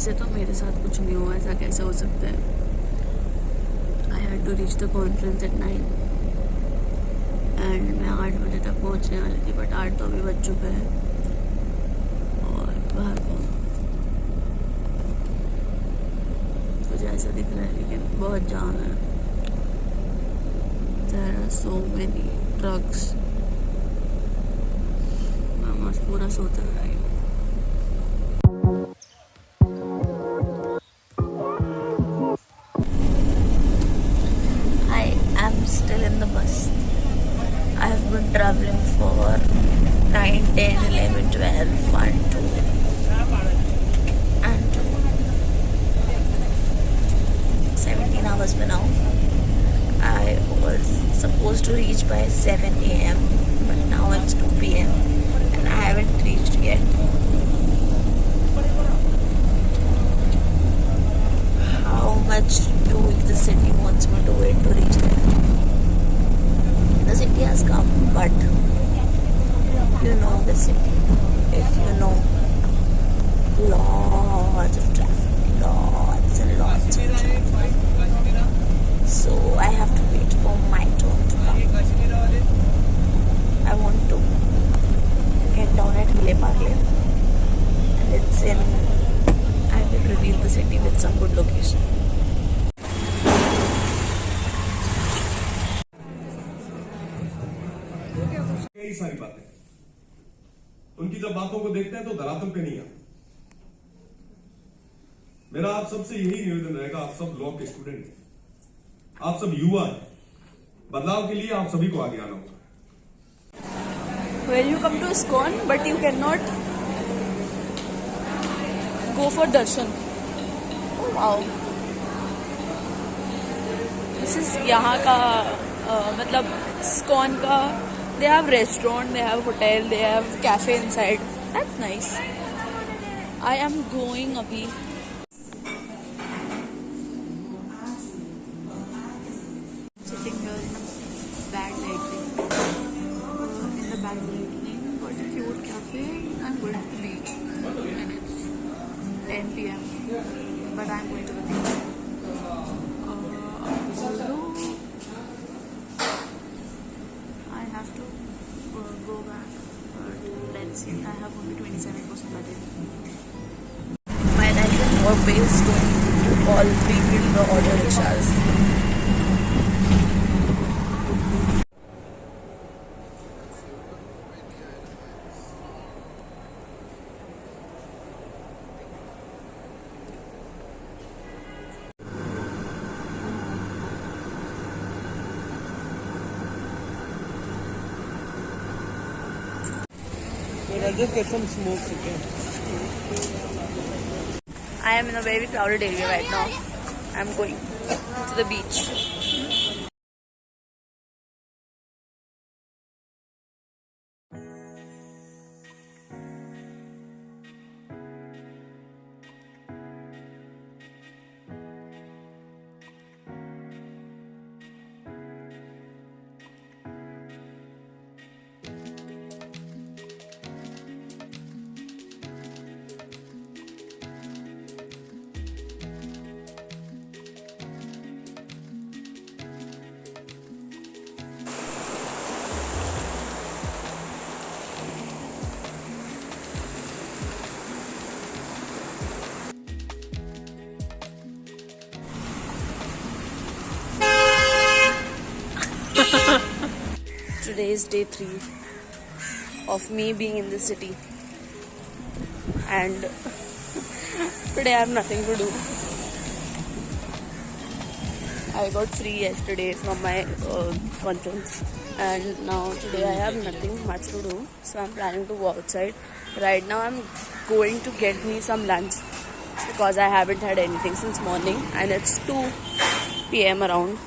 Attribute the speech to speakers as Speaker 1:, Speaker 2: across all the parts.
Speaker 1: ऐसे तो मेरे साथ कुछ नहीं हुआ, ऐसा कैसे हो सकता है। I had to reach the conference at 9 and मैं 8 बजे तक पहुंचने वाली थी, बट 8 तो अभी बज चुके हैं। और बाहर को कुछ ऐसा दिख रहा है, लेकिन बहुत जाम है। There are so many trucks. मैं मस्त पूरा सोता रही हूँ। I'm still in the bus. I have been traveling for 9, 10, 11, 12, 1, 2 and 2. 17 hours for now. I was supposed to reach by 7 a.m. but now it's 2 p.m. and I haven't reached yet. How much do the city wants me to wait to reach there? The city has come, but you know the city. If you know, lots of traffic, lots and lots of traffic. So I have to wait for my turn to come. I want to get down at Ville Parle, and it's in. I will reveal the city with some good location.
Speaker 2: कई सारी बातें उनकी जब बातों को देखते हैं तो धरातल पे नहीं आते। मेरा आप सबसे यही निवेदन रहेगा, आप सब लॉ के स्टूडेंट हैं, आप सब युवा हैं, बदलाव के लिए आप सभी को आगे आना होगा।
Speaker 1: Well, you come to ISKCON, but you cannot go for darshan. Oh wow. This is यहाँ का मतलब ISKCON का. They have restaurant, they have hotel, they have cafe inside. That's nice. I am going abhi. Sitting here in a bad lighting. In the bad lighting, got a cute cafe. I'm going to the beach, and it's 10 p.m. But I'm going to the beach. Although I have to go back, but let's see. I have only 27% budget. My life in work is going to all people the auto rickshaws.
Speaker 3: I'll just get some smokes, okay?
Speaker 1: I am in a very crowded area right now. I'm going to the beach. Today is day 3 of me being in the city, and today I have nothing to do. I got free yesterday from my conference, and now today I have nothing much to do, so I'm planning to go outside. Right now I'm going to get me some lunch because I haven't had anything since morning, and it's 2 p.m. around.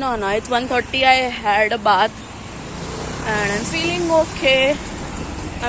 Speaker 1: No, it's 1:30. I had a bath and I'm feeling okay.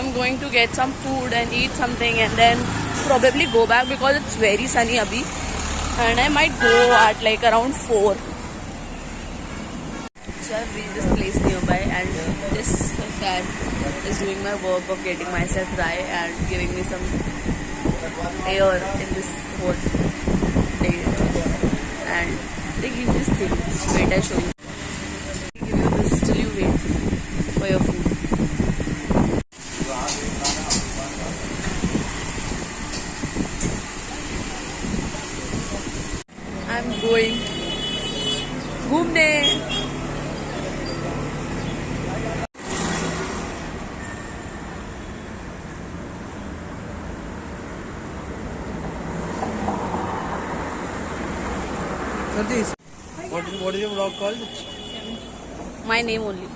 Speaker 1: I'm going to get some food and eat something and then probably go back because it's very sunny abhi, and I might go at like around 4. So I've reached this place nearby, and this fan is doing my work of getting myself dry and giving me some here in this whole area. And they give this thing. Wait, I'll show you. They give you this till you wait for your food. I'm going घूमने.
Speaker 3: Satish, what is your vlog called?
Speaker 1: My name only.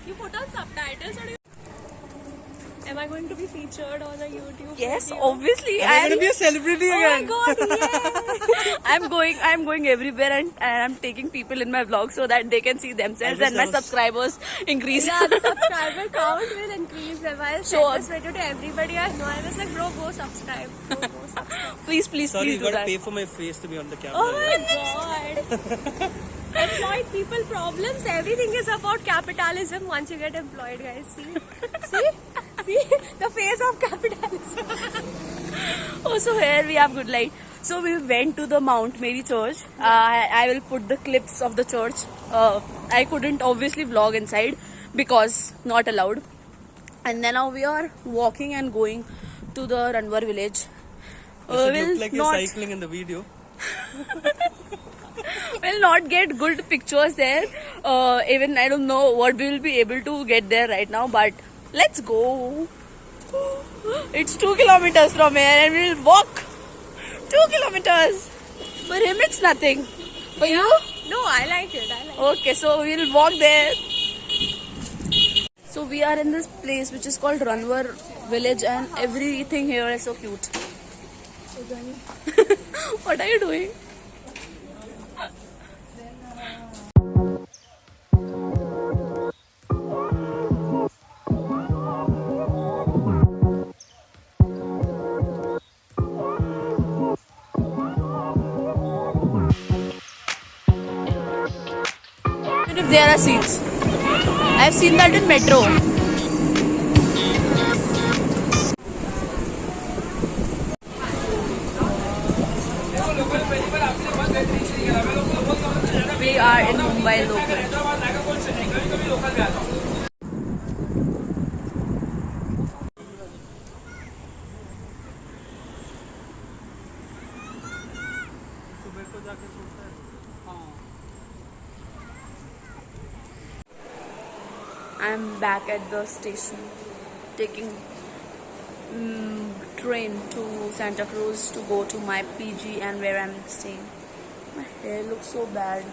Speaker 4: You put on subtitles or am I going to be featured on a YouTube
Speaker 1: Yes,
Speaker 4: video?
Speaker 1: obviously.
Speaker 3: I'm gonna be a celebrity
Speaker 4: Oh my
Speaker 3: again.
Speaker 4: god, yeah!
Speaker 1: I'm going everywhere and I'm taking people in my vlog so that they can see themselves and my subscribers increase.
Speaker 4: Yeah, the subscriber count will increase. If I
Speaker 1: So-
Speaker 4: send this video to everybody I know, I was like, bro, go subscribe. Bro, go subscribe.
Speaker 1: Please
Speaker 3: Sorry,
Speaker 1: please
Speaker 3: you
Speaker 1: do
Speaker 3: gotta
Speaker 1: that.
Speaker 3: pay for my face to be on the camera.
Speaker 4: Oh my god. Employed people problems. Everything is about capitalism once you get employed, guys. See the face of capitalism.
Speaker 1: Oh, so here we have good light. So we went to the Mount Mary Church. I will put the clips of the church. I couldn't obviously vlog inside because not allowed. And then now we are walking and going to the Ranwar village.
Speaker 3: You should
Speaker 1: We'll
Speaker 3: look like you're
Speaker 1: not-
Speaker 3: cycling in the video.
Speaker 1: We'll not get good pictures there. Even I don't know what we will be able to get there right now, but let's go. It's 2 kilometers from here and we'll walk 2 kilometers. For him it's nothing. For you?
Speaker 4: No, I like it.
Speaker 1: Okay, so we'll walk there. So we are in this place which is called Ranwar village and everything here is so cute. What are you doing? Even if there are seats. I've seen that in metro. We are in Mumbai local. I'm back at the station taking train to Santa Cruz to go to my PG and where I'm staying. My hair looks so bad.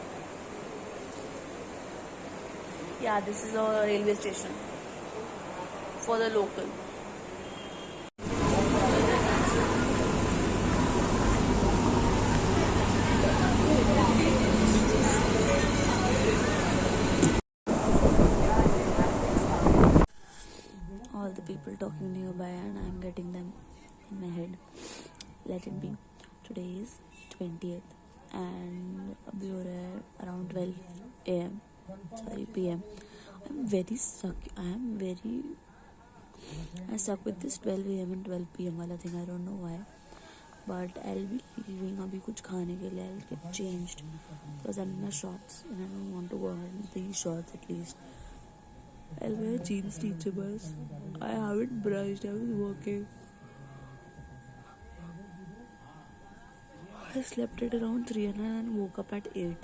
Speaker 1: Yeah, this is a railway station for the local. All the people talking nearby and I'm getting them in my head. Let it be. Today is 20th and we were around 12 a.m. Sorry, p.m. I'm very stuck. I stuck with this 12 a.m. and 12 p.m. wala thing. I don't know why. But I'll be leaving abhi kuch khane ke liye. I'll get changed because I'm in my shorts and I don't want to go out in these shorts at least. I'll wear jeans teachables. I haven't brushed. I was working. I slept at around 3 and woke up at 8.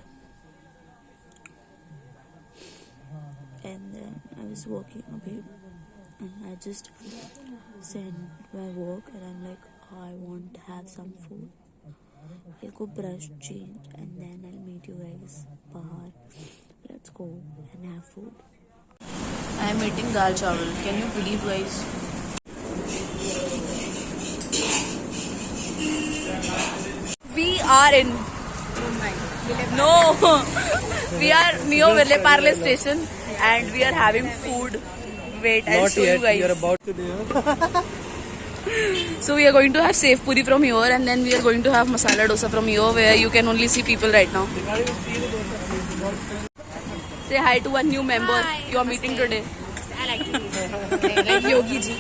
Speaker 1: And then I was working a bit. And I just sent my work and I'm like, I want to have some food. I'll go brush, change, and then I'll meet you guys. Bahar. Let's go and have food. I am eating dal chawal. Can you believe, guys? We are in. No, we are near Ville Parle station and we are having food. Wait, I'll
Speaker 3: Not
Speaker 1: show
Speaker 3: yet.
Speaker 1: you guys.
Speaker 3: You're about to do.
Speaker 1: So we are going to have Sev Puri from here and then we are going to have Masala Dosa from here where you can only see people right now. Say hi to one new member
Speaker 4: Hi,
Speaker 1: you are meeting today.
Speaker 4: I like to eat.
Speaker 1: like Yogi ji.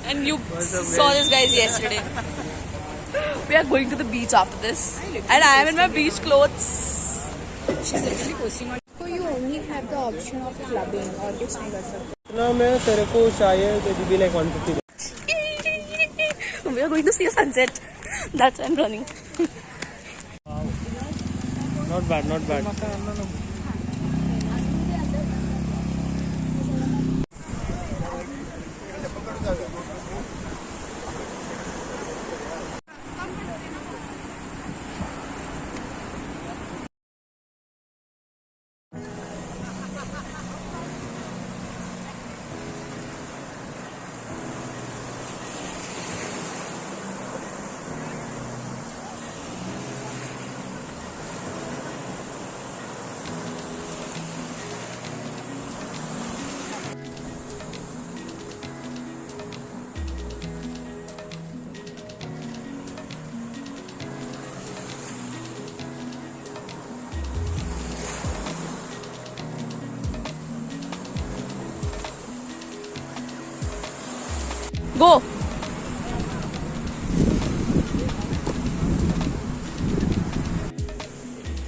Speaker 1: And you saw this guys yesterday. We are going to the beach after this. And I am in my beach clothes. She's literally posting on. So you only have the option of clubbing or कुछ नहीं कर सकते.
Speaker 3: ना मैं तेरे को शायद it will be like 150.
Speaker 1: We are going to see a sunset. That's why I'm running.
Speaker 3: Not bad, not bad.
Speaker 1: Go.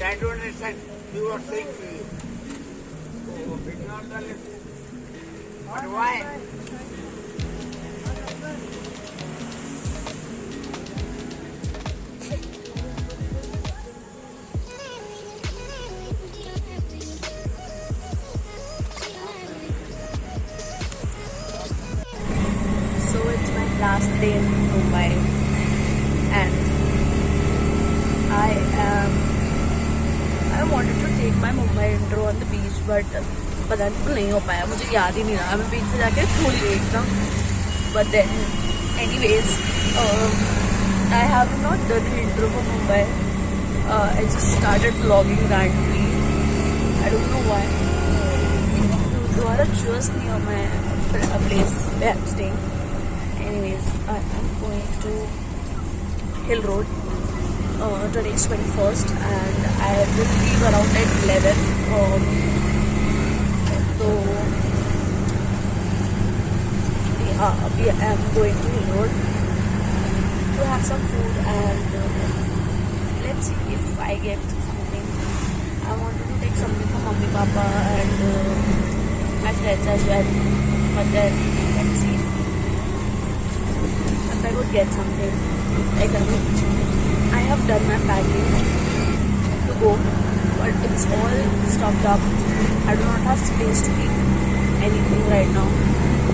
Speaker 5: I don't understand. You are saying to you. Oh, it's not the left. But why?
Speaker 1: So it's my last day in Mumbai and I wanted to take my Mumbai intro on the beach but पता नहीं हो पाया, मुझे याद ही नहीं रहा मैं बीच से जाके भूल गई एकदम. But then anyways I have not done the intro for Mumbai. I just started vlogging randomly. I don't know why. Gurdwara just near my place where I'm staying. Anyways, I'm going to Hill Road. Today is 21st and I will leave around at 11. So, yeah, I'm going to Hill Road to have some food and let's see if I get something. I wanted to take something for Mummy, Papa and my friends as well. But then, let's see. If I would get something, I have done my packing to go, but it's all stuffed up. I do not have space to keep anything right now.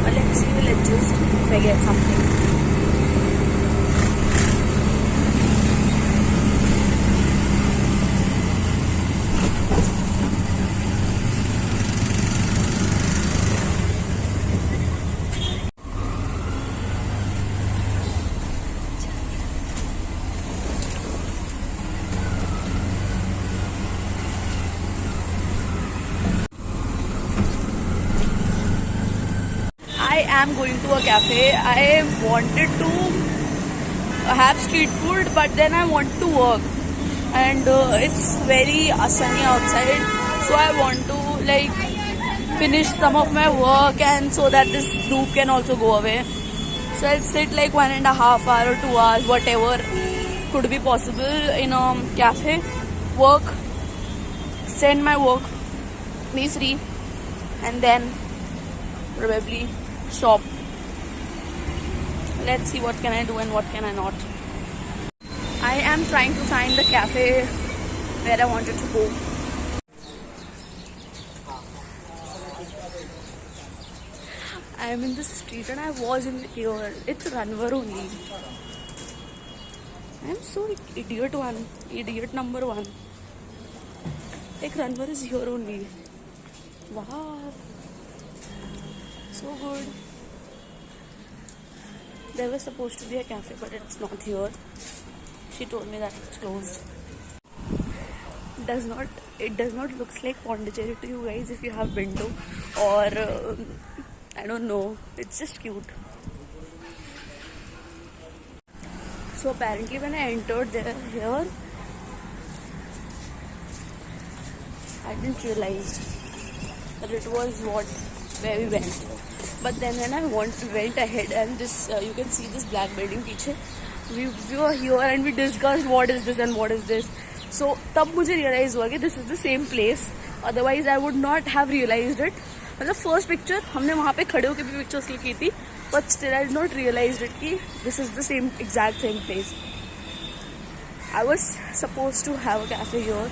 Speaker 1: But let's see, we'll adjust if I get something. I am going to a cafe. I wanted to have street food, but then I want to work, and it's very sunny outside, so I want to like finish some of my work, and so that this loop can also go away. So I'll sit like 1.5 hours or 2 hours, whatever could be possible in a cafe, work, send my work, be free, and then probably shop. Let's see what can I do and what can I not. I am trying to find the cafe where I wanted to go. I am in the street and I was in here. It's Ranvar only. I am so idiot number one. Like Ranvar is here only. Wow. So good. There was supposed to be a cafe, but it's not here. She told me that it's closed. It does not looks like Pondicherry to you guys if you have been to, or I don't know. It's just cute. So apparently, when I entered here, I didn't realize that it was where we went. But then when I went ahead and this, you can see this black building पीछे. We were here and we discussed what is this and what is this. So तब मुझे realize हुआ कि this is the same place. Otherwise I would not have realized it. मतलब first picture हमने वहाँ पे खड़े होकर भी pictures ली थी. But still I did not realize it कि this is the same exact same place. I was supposed to have a cafe here,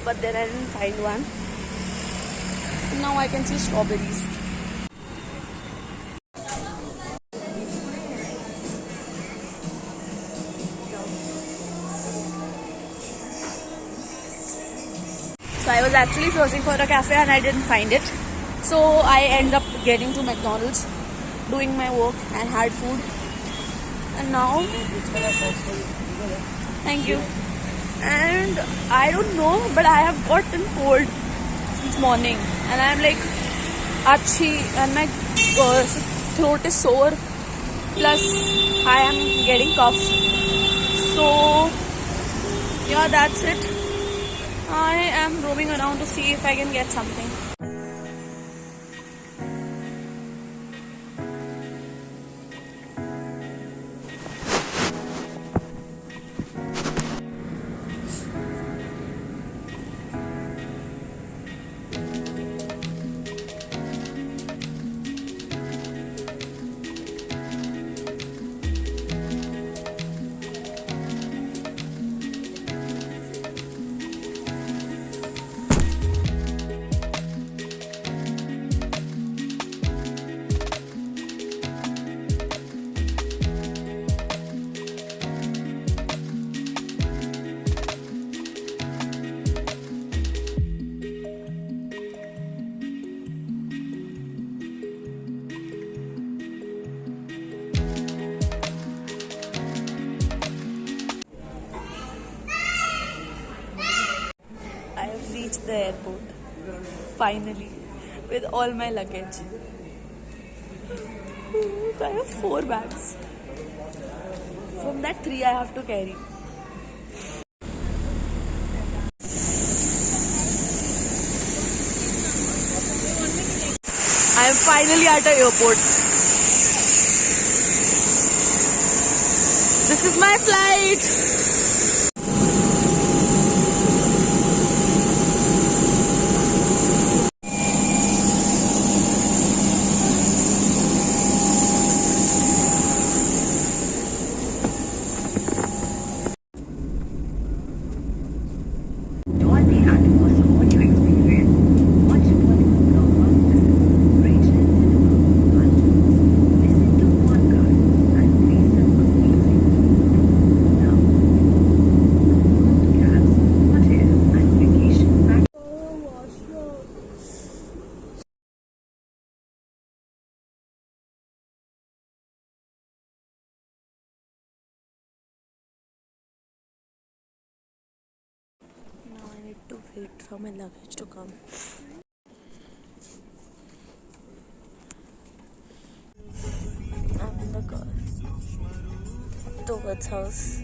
Speaker 1: but then I didn't find one. Now I can see strawberries. So I was actually searching for a cafe and I didn't find it. So I ended up getting to McDonald's, doing my work and had food. And now, thank you. And I don't know, but I have gotten cold since morning. And I'm like, achhi, and my throat is sore. Plus, I am getting cough. So, yeah, that's it. I am roaming around to see if I can get something. Reached the airport finally with all my luggage. I have 4 bags. From that 3 I have to carry. I am finally at the airport. This is my flight. To wait for my luggage to come. I'm in the car towards house.